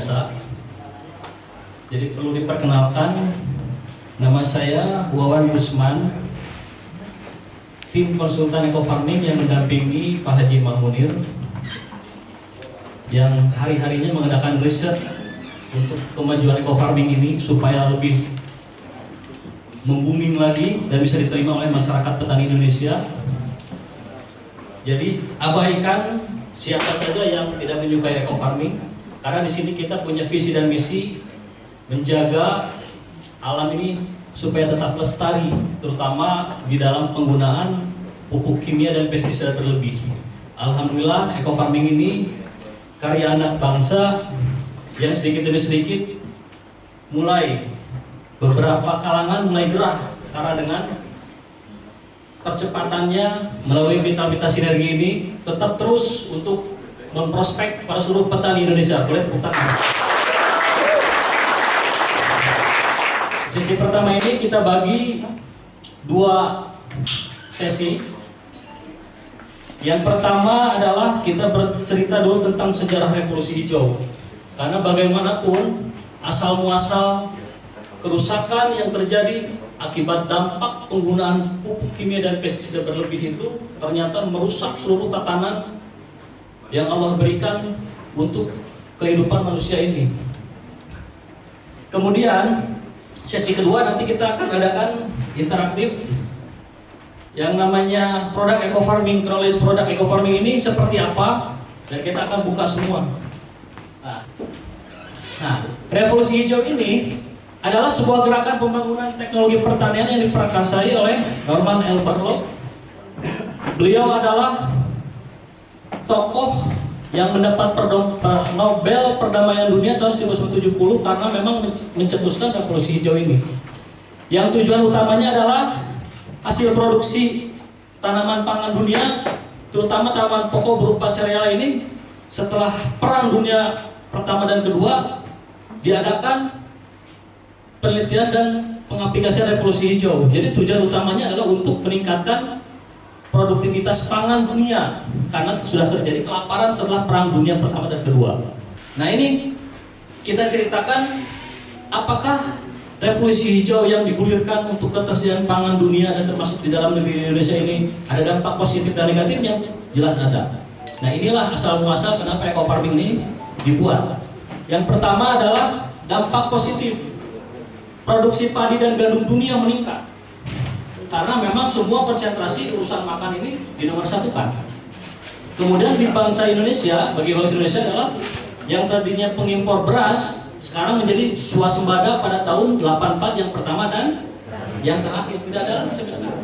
biasa. Jadi perlu diperkenalkan, nama saya Wawan Yusman, tim konsultan Eco Farming yang mendampingi Pak Haji Mahmunir yang hari-harinya mengadakan riset untuk kemajuan Eco Farming ini supaya lebih membuming lagi dan bisa diterima oleh masyarakat petani Indonesia. Jadi abaikan siapa saja yang tidak menyukai Eco Farming, karena di sini kita punya visi dan misi menjaga alam ini supaya tetap lestari, terutama di dalam penggunaan pupuk kimia dan pestisida berlebih. Alhamdulillah Eco Farming ini karya anak bangsa yang sedikit demi sedikit mulai beberapa kalangan mulai gerah, karena dengan percepatannya melalui mitra-mitra sinergi ini tetap terus untuk memprospek para seluruh petani Indonesia. Boleh tepuk tangan. Sesi pertama ini kita bagi dua sesi. Yang pertama adalah kita bercerita dulu tentang sejarah revolusi hijau. Karena bagaimanapun asal muasal kerusakan yang terjadi akibat dampak penggunaan pupuk kimia dan pestisida berlebih itu ternyata merusak seluruh tatanan yang Allah berikan untuk kehidupan manusia ini. Kemudian sesi kedua nanti kita akan adakan interaktif yang namanya produk Eco Farming, kronologis produk Eco Farming ini seperti apa, dan kita akan buka semua. Nah, revolusi hijau ini adalah sebuah gerakan pembangunan teknologi pertanian yang diprakarsai oleh Norman L. Borlaug. Beliau adalah tokoh yang mendapat Nobel Perdamaian Dunia tahun 1970 karena memang mencetuskan revolusi hijau ini. Yang tujuan utamanya adalah hasil produksi tanaman pangan dunia, terutama tanaman pokok berupa sereal ini, setelah Perang Dunia Pertama dan Kedua diadakan penelitian dan pengaplikasian revolusi hijau. Jadi tujuan utamanya adalah untuk meningkatkan produktivitas pangan dunia, karena sudah terjadi kelaparan setelah Perang Dunia Pertama dan Kedua. Nah, ini kita ceritakan apakah revolusi hijau yang digulirkan untuk ketersediaan pangan dunia dan termasuk di dalam negeri Indonesia ini ada dampak positif dan negatifnya? Jelas ada. Nah, inilah asal muasal kenapa Eco Farming ini dibuat. Yang pertama adalah dampak positif. Produksi padi dan gandum dunia meningkat. Karena memang semua konsentrasi urusan makan ini dinomorsatukan. Kemudian di bangsa Indonesia, bagi bangsa Indonesia adalah yang tadinya pengimpor beras sekarang menjadi swasembada pada tahun 84 yang pertama dan yang terakhir, tidak ada lagi sampai sekarang.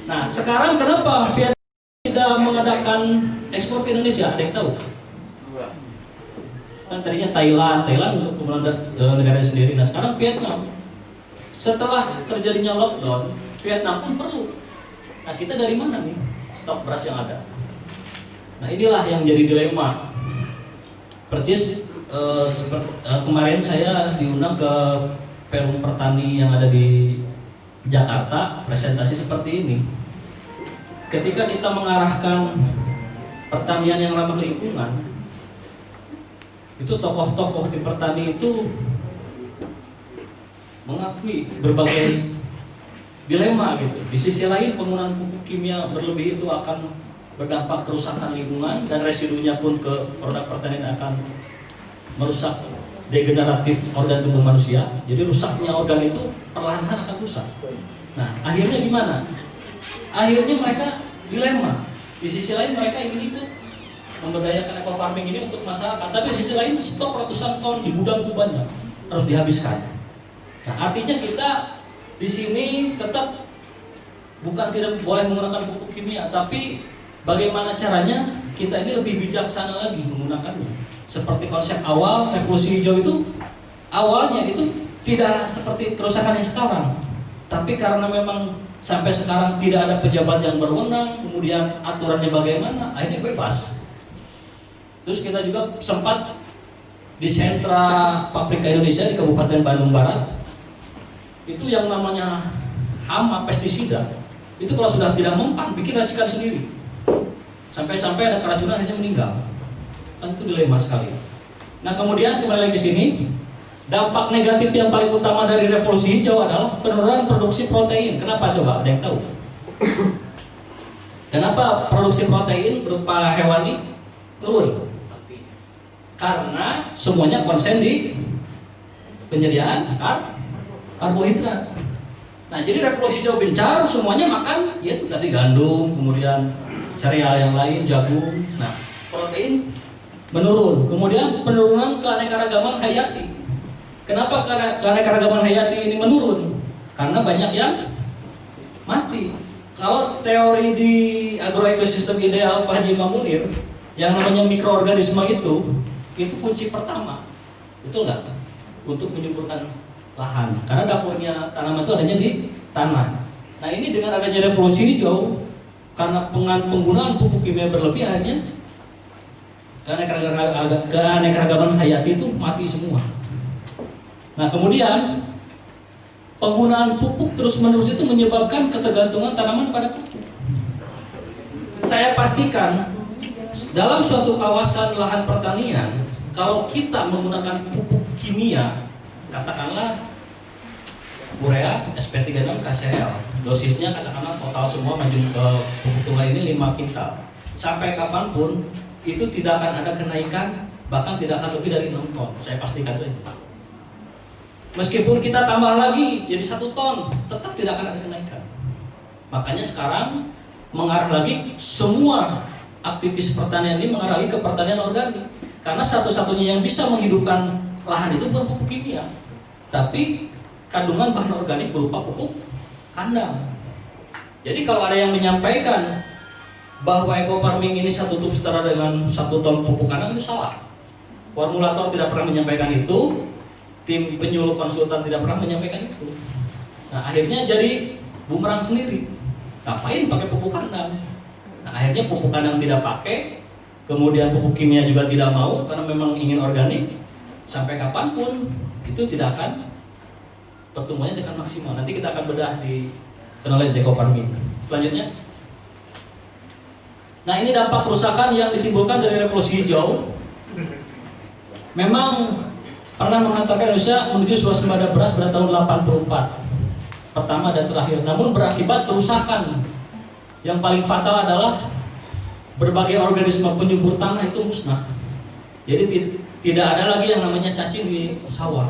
Nah, sekarang kenapa Vietnam tidak mengadakan ekspor ke Indonesia? Ada yang tahu? Kan tadinya Thailand untuk kemudian negara sendiri. Nah, sekarang Vietnam. Setelah terjadinya lockdown, Vietnam pun perlu. Nah, kita dari mana nih stok beras yang ada? Nah, inilah yang jadi dilema. Percis kemarin saya diundang ke Perum Pertani yang ada di Jakarta, presentasi seperti ini. Ketika kita mengarahkan pertanian yang ramah lingkungan, itu tokoh-tokoh di pertani itu mengakui berbagai dilema gitu. Di sisi lain penggunaan pupuk kimia berlebih itu akan berdampak kerusakan lingkungan dan residunya pun ke produk pertanian akan merusak degeneratif organ tubuh manusia. Jadi rusaknya organ itu perlahan-lahan akan rusak. Nah, akhirnya gimana? Akhirnya mereka dilema. Di sisi lain mereka ingin ikut memberdayakan Eco Farming ini untuk masyarakat, tapi di sisi lain stok ratusan ton di gudang itu banyak, harus dihabiskan. Nah, artinya kita di sini tetap bukan tidak boleh menggunakan pupuk kimia, tapi bagaimana caranya kita ini lebih bijaksana lagi menggunakannya. Seperti konsep awal revolusi hijau itu, awalnya itu tidak seperti kerusakan yang sekarang, tapi karena memang sampai sekarang tidak ada pejabat yang berwenang, kemudian aturannya bagaimana, akhirnya bebas. Terus kita juga sempat di sentra pabrika Indonesia di Kabupaten Bandung Barat, itu yang namanya hama pestisida, itu kalau sudah tidak mempan bikin racikan sendiri, sampai-sampai ada keracunan akhirnya meninggal. Kan itu dilema sekali. Nah kemudian kembali lagi ke sini, dampak negatif yang paling utama dari revolusi hijau adalah penurunan produksi protein. Kenapa coba? Ada yang tahu? Kenapa produksi protein berupa hewani turun? Karena semuanya konsen di penyediaan karbohidrat. Nah jadi revolusi hijau gencar, semuanya makan, yaitu tadi gandum, kemudian sereal yang lain, jagung. Nah protein menurun. Kemudian penurunan keanekaragaman hayati. Kenapa keanekaragaman hayati ini menurun? Karena banyak yang mati. Kalau teori di agroekosistem ideal Pak Haji Imam Munir, yang namanya mikroorganisme itu kunci pertama. Betul nggak? Untuk menyuburkan lahan. Karena dapurnya tanaman itu adanya di tanah. Nah ini dengan adanya revolusi hijau, karena penggunaan pupuk kimia berlebihannya, keanekaragaman hayati itu mati semua. Nah kemudian penggunaan pupuk terus-menerus itu menyebabkan ketergantungan tanaman pada pupuk. Saya pastikan dalam suatu kawasan lahan pertanian, kalau kita menggunakan pupuk kimia, katakanlah urea, SP36, KCL, dosisnya katakanlah total semua pupuk tunggal ini 5 kintal. Sampai kapanpun itu tidak akan ada kenaikan, bahkan tidak akan lebih dari 6 ton. Saya pastikan saja. Meskipun kita tambah lagi jadi 1 ton, tetap tidak akan ada kenaikan. Makanya sekarang mengarah lagi, semua aktivis pertanian ini mengarah lagi ke pertanian organik. Karena satu-satunya yang bisa menghidupkan lahan itu bukan pupuk kimia, tapi kandungan bahan organik berupa pupuk kandang. Jadi kalau ada yang menyampaikan bahwa eco farming ini satu tub setara dengan 1 ton pupuk kandang, itu salah. Formulator tidak pernah menyampaikan itu, tim penyuluh konsultan tidak pernah menyampaikan itu. Nah akhirnya jadi bumerang sendiri. Ngapain pakai pupuk kandang? Nah akhirnya pupuk kandang tidak pakai, kemudian pupuk kimia juga tidak mau karena memang ingin organik. Sampai kapanpun itu tidak akan, pertumbuhannya tidak akan maksimal. Nanti kita akan bedah di knowledge eco farming. Selanjutnya. Nah ini dampak kerusakan yang ditimbulkan dari revolusi hijau. Memang pernah mengantarkan Indonesia menuju swasembada beras pada tahun 84, pertama dan terakhir. Namun berakibat kerusakan. Yang paling fatal adalah berbagai organisme penyubur tanah itu musnah. Jadi tidak ada lagi yang namanya cacing di sawah.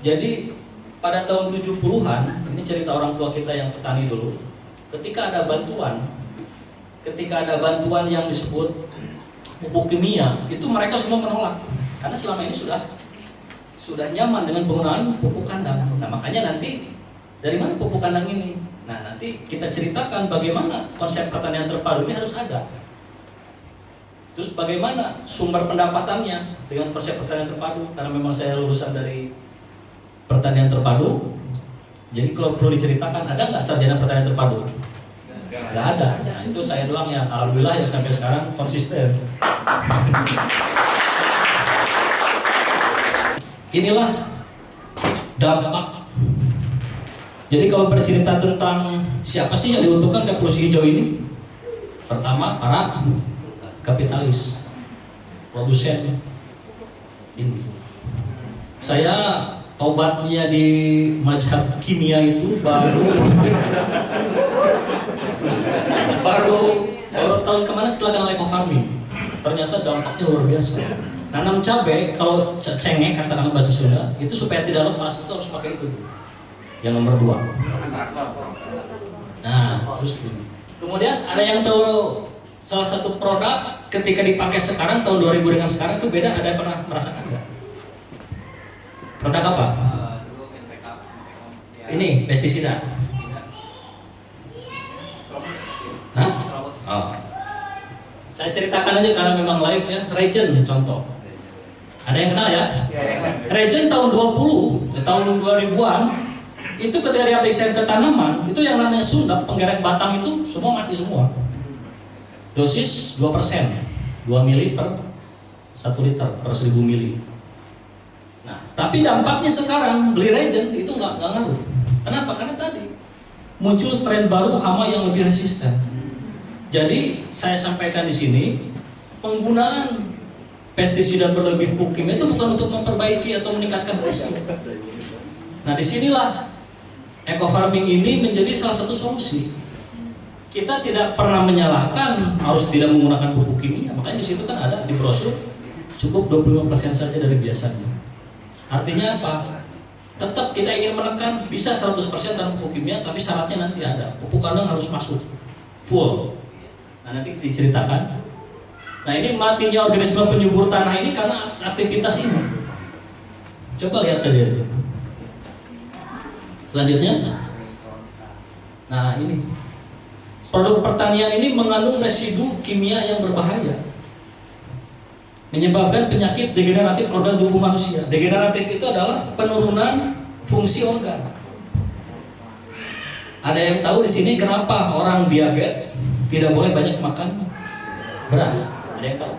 Jadi pada tahun 70-an, ini cerita orang tua kita yang petani dulu, ketika ada bantuan yang disebut pupuk kimia, itu mereka semua menolak karena selama ini sudah nyaman dengan penggunaan pupuk kandang. Nah makanya nanti dari mana pupuk kandang ini? Nah nanti kita ceritakan bagaimana konsep pertanian terpadu ini harus ada. Terus bagaimana sumber pendapatannya dengan konsep pertanian terpadu? Karena memang saya lulusan dari pertanian terpadu, jadi kalau perlu diceritakan, ada nggak sarjana pertanian terpadu? Nggak ada. Nah itu saya doang yang alhamdulillah yang sampai sekarang konsisten. Inilah dampak. Jadi kalau bercerita tentang siapa sih yang diuntungkan revolusi hijau ini? Pertama para kapitalis, produsen. Ini. Saya tobatnya di mazhab kimia itu baru tahun kemana setelah kenal eco farming. Ternyata dampaknya luar biasa. Nanam cabai, kalau cengek katakan bahasa Sunda, itu supaya tidak lepas itu harus pakai itu. Yang nomor 2. Nah, terus kemudian ada yang tahu salah satu produk ketika dipakai sekarang tahun 2000 dengan sekarang itu beda, ada yang pernah merasakan nggak? Produk apa? Ini pestisida. Hah? Oh. Saya ceritakan aja karena memang live ya. Regen contoh. Ada yang kenal ya? Regen tahun 2000-an itu ketika diaplikasikan ke tanaman, itu yang namanya sundap, penggerek batang itu semua mati semua. Dosis 2%, 2 mili per 1 liter per 1000 mili. Nah, tapi dampaknya sekarang beli regen itu nggak ngaruh. Kenapa? Karena tadi muncul strain baru hama yang lebih resisten. Jadi saya sampaikan di sini, penggunaan pestisida berlebih, pupuk kimia itu bukan untuk memperbaiki atau meningkatkan hasil. Nah, disinilah eco farming ini menjadi salah satu solusi. Kita tidak pernah menyalahkan harus tidak menggunakan pupuk kimia. Makanya di situ kan ada di brosur cukup 25% saja dari biasanya. Artinya apa? Tetap kita ingin menekan bisa 100% tanpa pupuk kimia, tapi syaratnya nanti ada. Pupuk kandang harus masuk full. Nah, nanti diceritakan. Nah, ini matinya organisme penyubur tanah ini karena aktivitas ini. Coba lihat saja. Selanjutnya. Nah, ini. Produk pertanian ini mengandung residu kimia yang berbahaya, menyebabkan penyakit degeneratif organ tubuh manusia. Degeneratif itu adalah penurunan fungsi organ. Ada yang tahu di sini kenapa orang diabetes tidak boleh banyak makan beras? Ada yang tahu?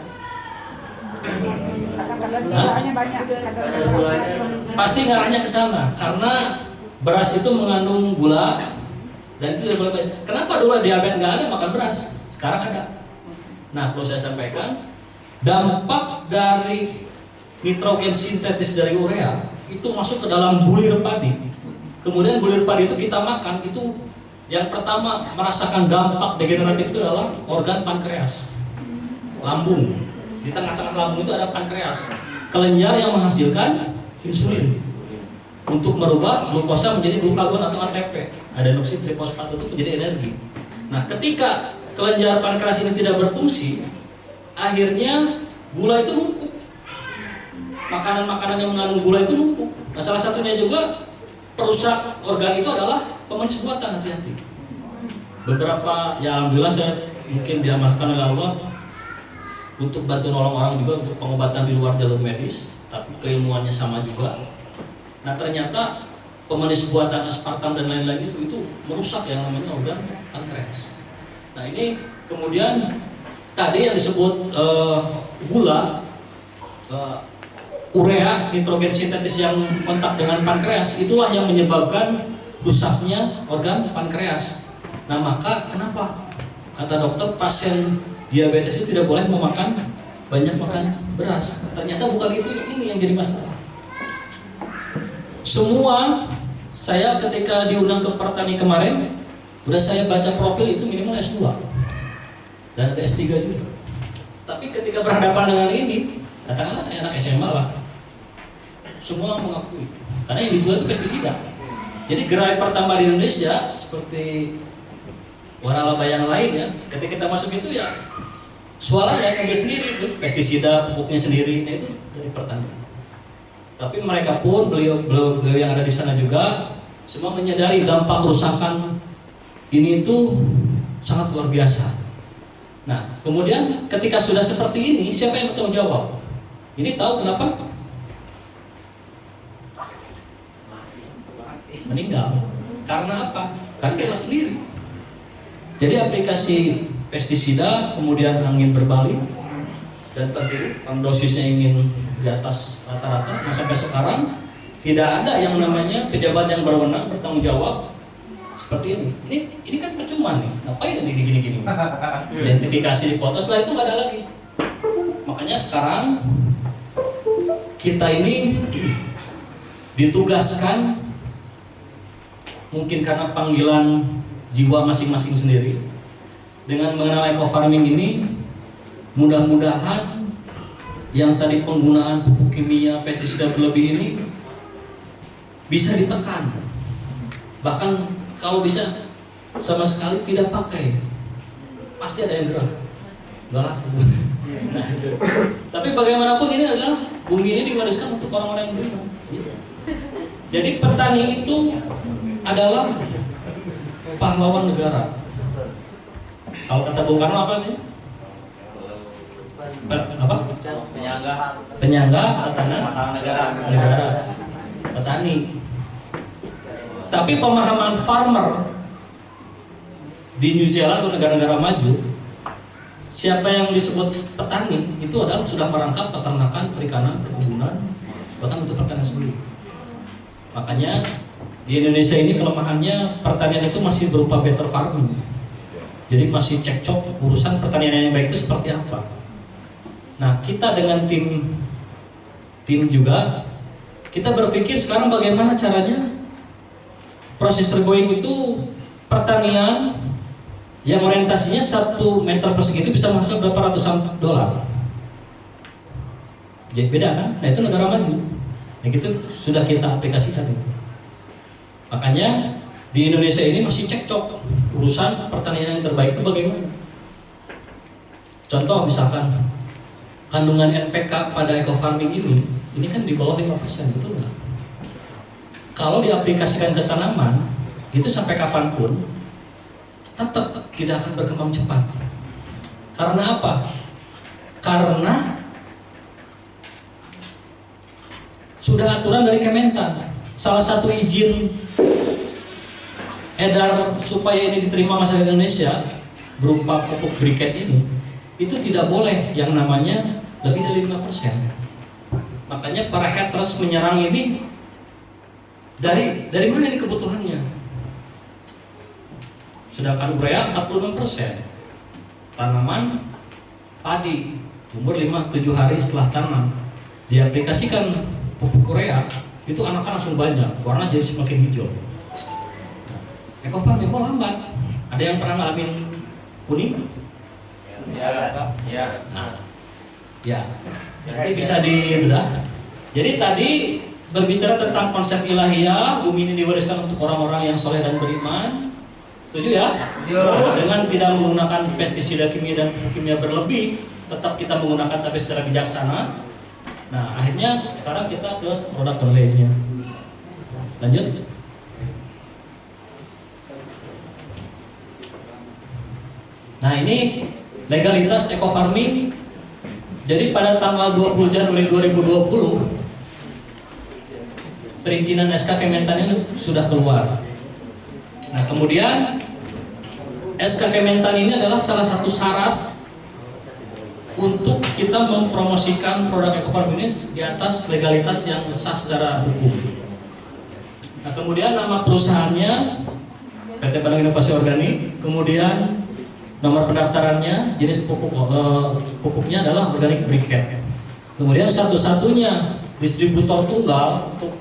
Pasti ngarahnya ke sana, karena beras itu mengandung gula. Dan itu tidak boleh banyak. Kenapa dulu diabetes nggak ada makan beras? Sekarang ada. Nah, perlu saya sampaikan, dampak dari nitrogen sintetis dari urea itu masuk ke dalam bulir padi. Kemudian bulir padi itu kita makan, itu yang pertama merasakan dampak degeneratif itu adalah organ pankreas, lambung. Di tengah-tengah lambung itu ada pankreas, kelenjar yang menghasilkan insulin untuk merubah glukosa menjadi glukagon atau ATP. Adenosin trifosfat itu menjadi energi. Nah, ketika kelenjar pankreas ini tidak berfungsi, akhirnya gula itu numpuk. Makanan-makanan yang mengandung gula itu numpuk. Nah, salah satunya juga perusak organ itu adalah pemanis buatan. Hati-hati. Beberapa, ya alhamdulillah saya mungkin diamankan oleh Allah untuk bantu nolong orang juga untuk pengobatan di luar jalur medis, tapi keilmuannya sama juga. Nah, ternyata pemanis buatan aspartam dan lain-lain itu merusak yang namanya organ pankreas. Nah, ini kemudian tadi yang disebut gula, urea, nitrogen sintetis yang kontak dengan pankreas, itulah yang menyebabkan rusaknya organ pankreas. Nah, maka kenapa kata dokter pasien diabetes itu tidak boleh banyak makan beras? Ternyata bukan itu, ini yang jadi masalah. Semua saya ketika diundang ke Pertani kemarin, udah saya baca profil itu minimal S2 dan ada S3 juga. Tapi ketika berhadapan dengan ini, katakanlah saya anak SMA lah, semua mengakui karena yang dijual itu pestisida. Jadi gerai pertama di Indonesia seperti waralaba yang lain ya, ketika kita masuk itu ya suaranya yang sendiri, pestisida, pupuknya sendiri, nah itu dari Pertani. Tapi mereka pun beliau yang ada di sana juga semua menyadari dampak kerusakan ini itu sangat luar biasa. Nah, kemudian ketika sudah seperti ini, siapa yang bertanggung jawab? Ini tahu kenapa? Meninggal. Karena apa? Karena dia sendiri. Jadi aplikasi pestisida, kemudian angin berbalik dan terdiri, dosisnya ingin di atas rata-rata. Nah, sampai sekarang tidak ada yang namanya pejabat yang berwenang bertanggung jawab seperti ini. Ini kan percuma nih. Ngapain ini gini-gini? Identifikasi di foto, setelah itu nggak ada lagi. Makanya sekarang kita ini ditugaskan, mungkin karena panggilan jiwa masing-masing sendiri, dengan mengenal eco farming ini. Mudah-mudahan yang tadi penggunaan pupuk kimia, pestisida berlebih ini bisa ditekan. Bahkan kalau bisa sama sekali tidak pakai, pasti ada yang gerah, nggak laku. Nah, tapi bagaimanapun ini adalah bumi ini diwariskan untuk orang-orang yang beriman. Jadi petani itu adalah pahlawan negara. Kalau kata Bung Karno apa nih? Penyangga tatanan negara. Petani. Tapi pemahaman farmer di New Zealand atau negara-negara maju, siapa yang disebut petani itu adalah sudah merangkap peternakan, perikanan, perkebunan, bahkan untuk pertanian sendiri. Makanya di Indonesia ini kelemahannya pertanian itu masih berupa better farming. Jadi masih cekcok urusan pertanian yang baik itu seperti apa. Nah, kita dengan tim juga, kita berpikir sekarang bagaimana caranya proses growing itu pertanian yang orientasinya 1 meter persegi itu bisa masuk berapa ratusan dolar. Jadi beda kan? Nah itu negara maju. Nah gitu sudah kita aplikasikan itu. Makanya di Indonesia ini masih cekcok urusan pertanian yang terbaik itu bagaimana. Contoh misalkan kandungan NPK pada eco farming ini kan di bawah 5%, betul nggak? Kalau diaplikasikan ke tanaman, itu sampai kapanpun tetap tidak akan berkembang cepat. Karena apa? Karena sudah aturan dari Kementan. Salah satu izin edar supaya ini diterima masyarakat Indonesia berupa pupuk briket ini, itu tidak boleh yang namanya lebih dari 5%. Makanya para haters menyerang ini dari mana ini kebutuhannya? Sedangkan urea 46%. Tanaman padi umur 5-7 hari setelah tanam diaplikasikan pupuk urea, itu anakan langsung banyak, warna jadi semakin hijau. Eco farming kok lambat? Ada yang pernah ngalamin kuning? Ya. Nah, ya. Nanti bisa dibedah. Jadi tadi berbicara tentang konsep ilahiyah, bumi ini diwariskan untuk orang-orang yang soleh dan beriman. Setuju ya? Nah, dengan tidak menggunakan pestisida kimia dan pupuk kimia berlebih, tetap kita menggunakan tapi secara bijaksana. Nah, akhirnya sekarang kita ke produk berlesnya. Lanjut. Nah, ini legalitas eco farming. Jadi pada tanggal 20 Januari 2020 perizinan SK Kementan ini sudah keluar. Nah, kemudian SK Kementan ini adalah salah satu syarat untuk kita mempromosikan produk eco farming ini di atas legalitas yang sah secara hukum. Nah, kemudian nama perusahaannya PT Bandung Inovasi Organik, kemudian nomor pendaftarannya, jenis pupuknya adalah organic briquette. Kemudian satu-satunya distributor tunggal untuk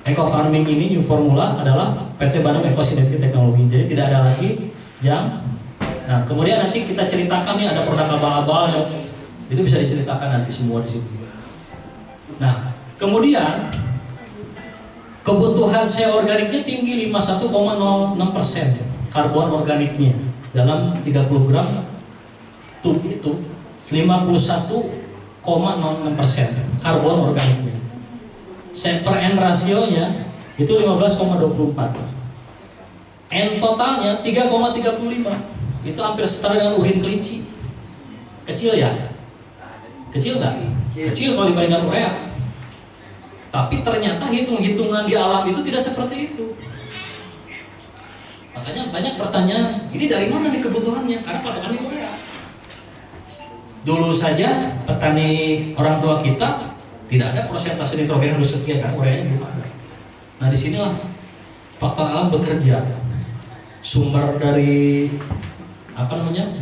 eco farming ini New Formula adalah PT Bandung Eco Synergy Teknologi. Jadi tidak ada lagi yang. Nah, kemudian nanti kita ceritakan nih ada produk abal-abal yang itu bisa diceritakan nanti semua di situ. Nah, kemudian kebutuhan shea organiknya tinggi 51,06% karbon organiknya. Dalam 30 gram tub itu 51,06% karbon organiknya. Per N rasionya itu 15,24. N totalnya 3,35. Itu hampir setara dengan urin kelinci. Kecil ya? Kecil nggak? Kecil kalau dibandingkan urea. Tapi ternyata hitung-hitungan di alam itu tidak seperti itu. Makanya banyak pertanyaan, ini dari mana nih kebutuhannya? Karena patokannya urea. Dulu saja petani orang tua kita tidak ada persentase nitrogen harus sekian, kan ureanya belum ada. Nah, disinilah faktor alam bekerja. Sumber dari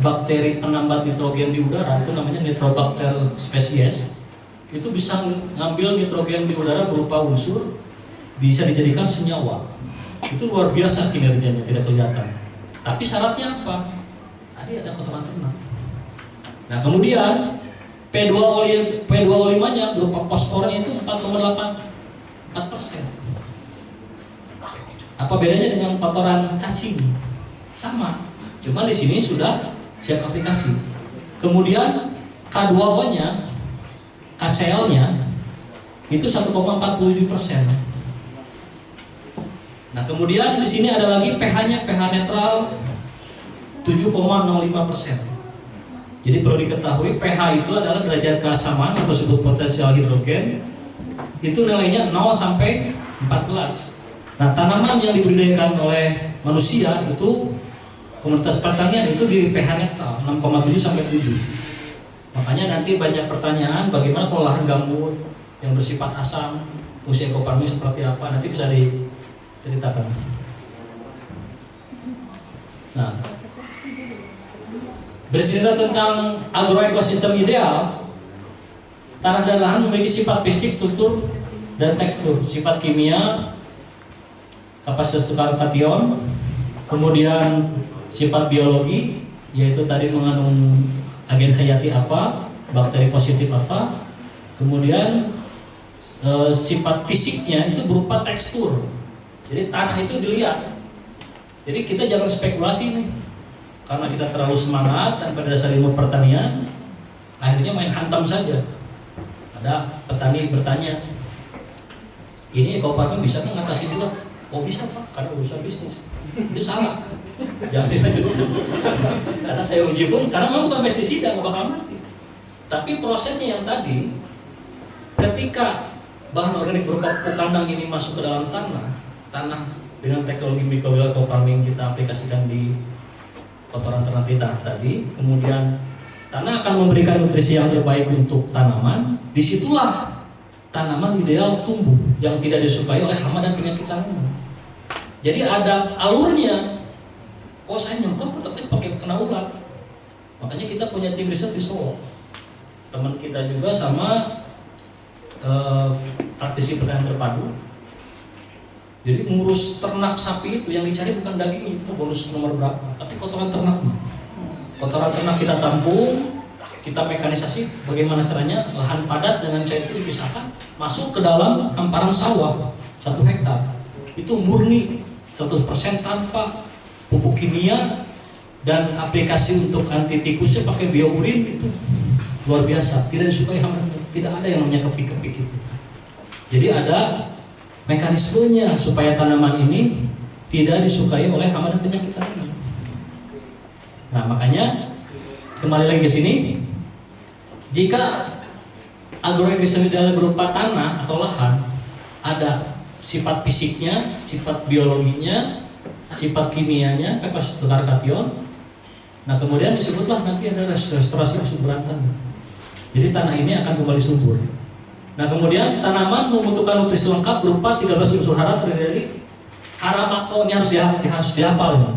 bakteri penambat nitrogen di udara itu namanya Nitrobacter species. Itu bisa ngambil nitrogen di udara berupa unsur, bisa dijadikan senyawa. Itu luar biasa kinerjanya, tidak kelihatan. Tapi syaratnya apa? Tadi ada kotoran ternak. Nah, kemudian P2O5-nya berupa fosfornya itu 4,84%. Apa bedanya dengan kotoran cacing? Sama. Cuma di sini sudah siap aplikasi. Kemudian K2O-nya, KCl-nya itu 1,47%. Nah, kemudian di sini ada lagi pH-nya, pH netral 7,05%. Jadi perlu diketahui pH itu adalah derajat keasaman atau disebut potensial hidrogen. Itu nilainya 0 sampai 14. Nah, tanaman yang dibudidayakan oleh manusia itu komunitas pertanian itu di pH netral 6,7 sampai 7. Makanya nanti banyak pertanyaan bagaimana kalau lahan gambut yang bersifat asam, fungsi eco farming seperti apa, nanti bisa diceritakan. Nah, bercerita tentang agroekosistem ideal, tanah dan lahan memiliki sifat fisik, struktur, dan tekstur. Sifat kimia, kapasitas tukar kation, kemudian sifat biologi, yaitu tadi mengandung agen hayati apa, bakteri positif apa, kemudian sifat fisiknya itu berupa tekstur. Jadi tanah itu dilihat. Jadi kita jangan spekulasi nih, karena kita terlalu semangat tanpa dasar ilmu pertanian, akhirnya main hantam saja. Ada petani bertanya, ini eco farming bisa nggak ngatasi pilek? Oh bisa Pak, karena urusan bisnis. Itu salah, jangan dilanjutkan. Karena saya uji pun, karena memang bukan pestisida, nggak bakal mati. Tapi prosesnya yang tadi, ketika bahan organik berupa pupuk kandang ini masuk ke dalam tanah dengan teknologi microbial eco farming kita aplikasikan di kotoran ternak di tanah tadi, kemudian tanah akan memberikan nutrisi yang terbaik untuk tanaman. Disitulah tanaman ideal tumbuh yang tidak disukai oleh hama dan penyakit tanaman. Jadi ada alurnya. Kok saya nyemprot tetap aja pakai kena ulat. Makanya kita punya tim riset di Solo. Teman kita juga sama praktisi pertanian terpadu. Jadi ngurus ternak sapi itu yang dicari bukan dagingnya, itu bonus nomor berapa, tapi kotoran ternaknya. Kotoran ternak kita tampung, kita mekanisasi. Bagaimana caranya lahan padat dengan cair itu dipisahkan, masuk ke dalam hamparan sawah 1 hektar. Itu murni 100% tanpa pupuk kimia dan aplikasi untuk anti tikusnya pakai biourin. Itu luar biasa, tidak disukai hama, tidak ada yang namanya kepik-kepik itu. Jadi ada mekanismenya supaya tanaman ini tidak disukai oleh hama dan penyakit tanaman. Nah makanya kembali lagi ke sini, jika agroekosistem ideal berupa tanah atau lahan, ada sifat fisiknya, sifat biologinya, sifat kimianya, kapasitas tukar kation. Nah kemudian disebutlah nanti ada restorasi kesuburan tanah. Jadi tanah ini akan kembali subur. Nah kemudian tanaman membutuhkan nutrisi lengkap berupa 13 unsur hara terdiri dari hara makro. Ini harus dihafal ini.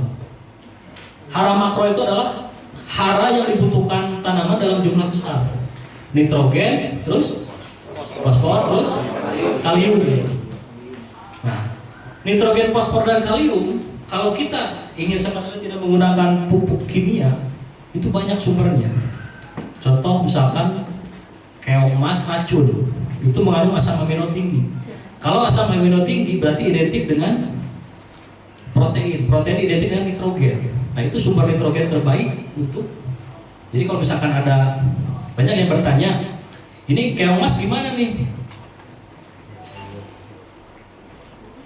Hara makro itu adalah hara yang dibutuhkan tanaman dalam jumlah besar. Nitrogen, terus fosfor, terus kalium. Nah, nitrogen, fosfor, dan kalium, kalau kita ingin sama sekali tidak menggunakan pupuk kimia, itu banyak sumbernya. Contoh misalkan keong emas racun, itu mengandung asam amino tinggi. Kalau asam amino tinggi berarti identik dengan protein. Protein identik dengan nitrogen. Nah itu sumber nitrogen terbaik untuk. Jadi kalau misalkan ada banyak yang bertanya, ini keong emas gimana nih?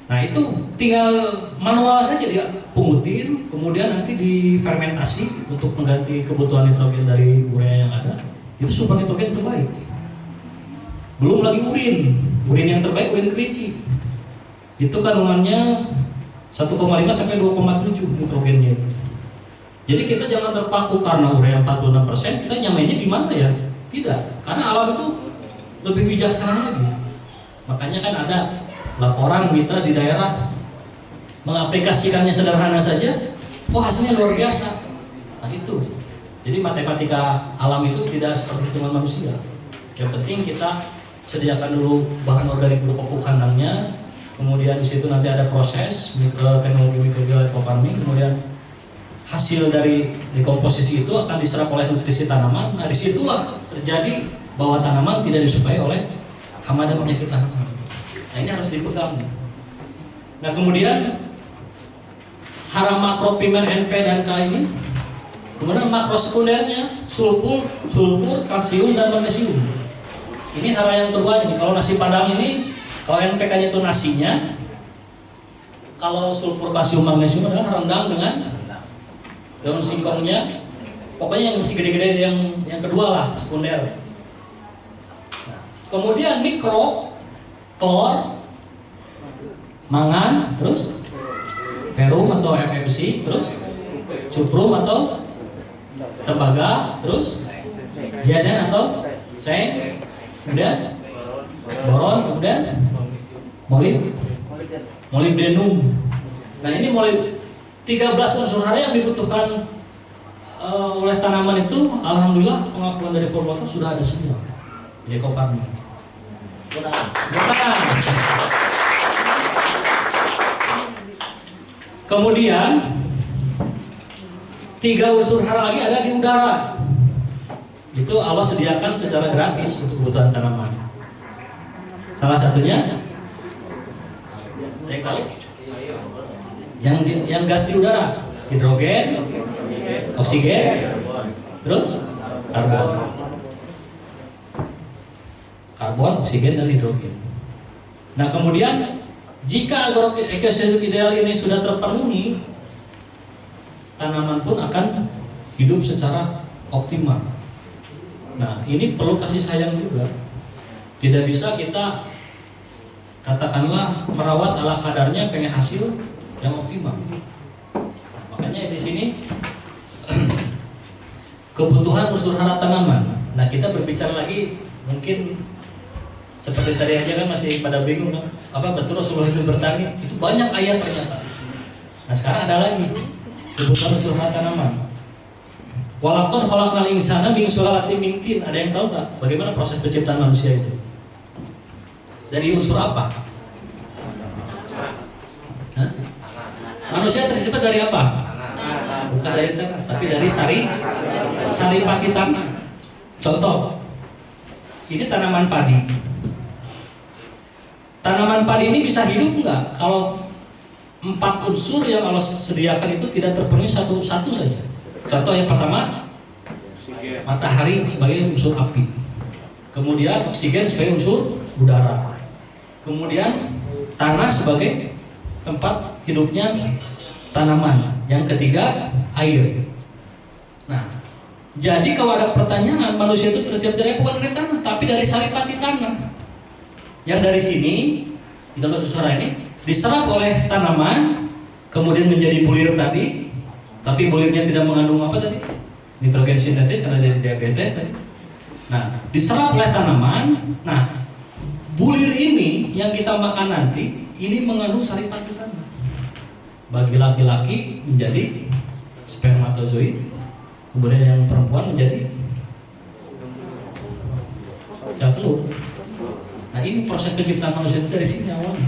Nah itu tinggal manual saja dia pungutin, kemudian nanti difermentasi untuk mengganti kebutuhan nitrogen dari urea yang ada. Itu sumber nitrogen terbaik. Belum lagi urin yang terbaik urin kelinci. Itu kandungannya 1,5 sampai 2,7 nitrogennya itu. Jadi kita jangan terpaku karena urea 46%, kita nyamainnya gimana ya? Tidak, karena alam itu lebih bijaksana lagi. Makanya kan ada laporan mitra di daerah mengaplikasikannya sederhana saja, hasilnya luar biasa. Nah itu. Jadi matematika alam itu tidak seperti hitungan manusia. Yang penting kita sediakan dulu bahan organik berupa pupuk kandangnya, kemudian di situ nanti ada proses teknologi microbial eco farming, kemudian hasil dari dekomposisi itu akan diserap oleh nutrisi tanaman. Nah disitulah terjadi bahwa tanaman tidak disukai oleh hama dan penyakit tanaman. Nah ini harus dipegang. Nah kemudian hara makro primer NP dan K ini, kemudian makro sekundernya sulfur, kalsium dan magnesium. Ini hara yang terbanyak. Kalau nasi padang ini, kalau NPK-nya itu nasinya, kalau sulfur, kalsium, magnesium adalah rendang dengan daun singkongnya. Pokoknya yang masih gede-gede yang kedua lah, sekunder. Nah, kemudian mikro, klor, mangan, terus ferum atau FMC, terus cuprum atau tembaga, terus zianan atau seng, kemudian boron, kemudian molybdenum. Nah ini 13 unsur hara yang dibutuhkan oleh tanaman itu, alhamdulillah pengakuan dari formulator sudah ada semua. Jacob Parman. Bukan. Kemudian 3 unsur hara lagi ada di udara. Itu Allah sediakan secara gratis untuk kebutuhan tanaman. Salah satunya, saya tahu, yang gas di udara, hidrogen, oksigen, terus karbon, oksigen, dan hidrogen. Nah kemudian jika ekosistem ideal ini sudah terpenuhi, tanaman pun akan hidup secara optimal. Nah ini perlu kasih sayang juga. Tidak bisa kita katakanlah merawat ala kadarnya pengen hasil yang optimal. Nah, makanya di sini kebutuhan unsur hara tanaman. Nah kita berbicara lagi mungkin seperti tadi aja kan masih pada bingung kan? Apa betul Rasulullah itu bertani? Itu banyak ayat ternyata. Nah sekarang ada lagi kebutuhan unsur hara tanaman. Walaqad khalaqnal insana min sulalatin min tin. Ada yang tahu nggak bagaimana proses penciptaan manusia itu? Dari unsur apa? Hah? Manusia tercipta dari apa? Bukan dari tanah, tapi dari saripati tanah. Contoh, ini tanaman padi. Tanaman padi ini bisa hidup nggak kalau 4 unsur yang Allah sediakan itu tidak terpenuhi satu saja? Contoh yang pertama, matahari sebagai unsur api, kemudian oksigen sebagai unsur udara, kemudian tanah sebagai tempat hidupnya tanaman, yang ketiga air. Nah, jadi kalau ada pertanyaan manusia itu tercipta dari bukan dari tanah, tapi dari saripati tanah, yang dari sini 13 unsur ini diserap oleh tanaman, kemudian menjadi bulir tadi. Tapi bulirnya tidak mengandung apa tadi? Nitrogen sintetis karena dari diabetes tadi. Nah, diserap oleh tanaman. Nah, bulir ini yang kita makan nanti ini mengandung saripati tanah. Bagi laki-laki menjadi spermatozoid, kemudian yang perempuan menjadi sel telur. Nah, ini proses penciptaan manusia itu dari sini awalnya.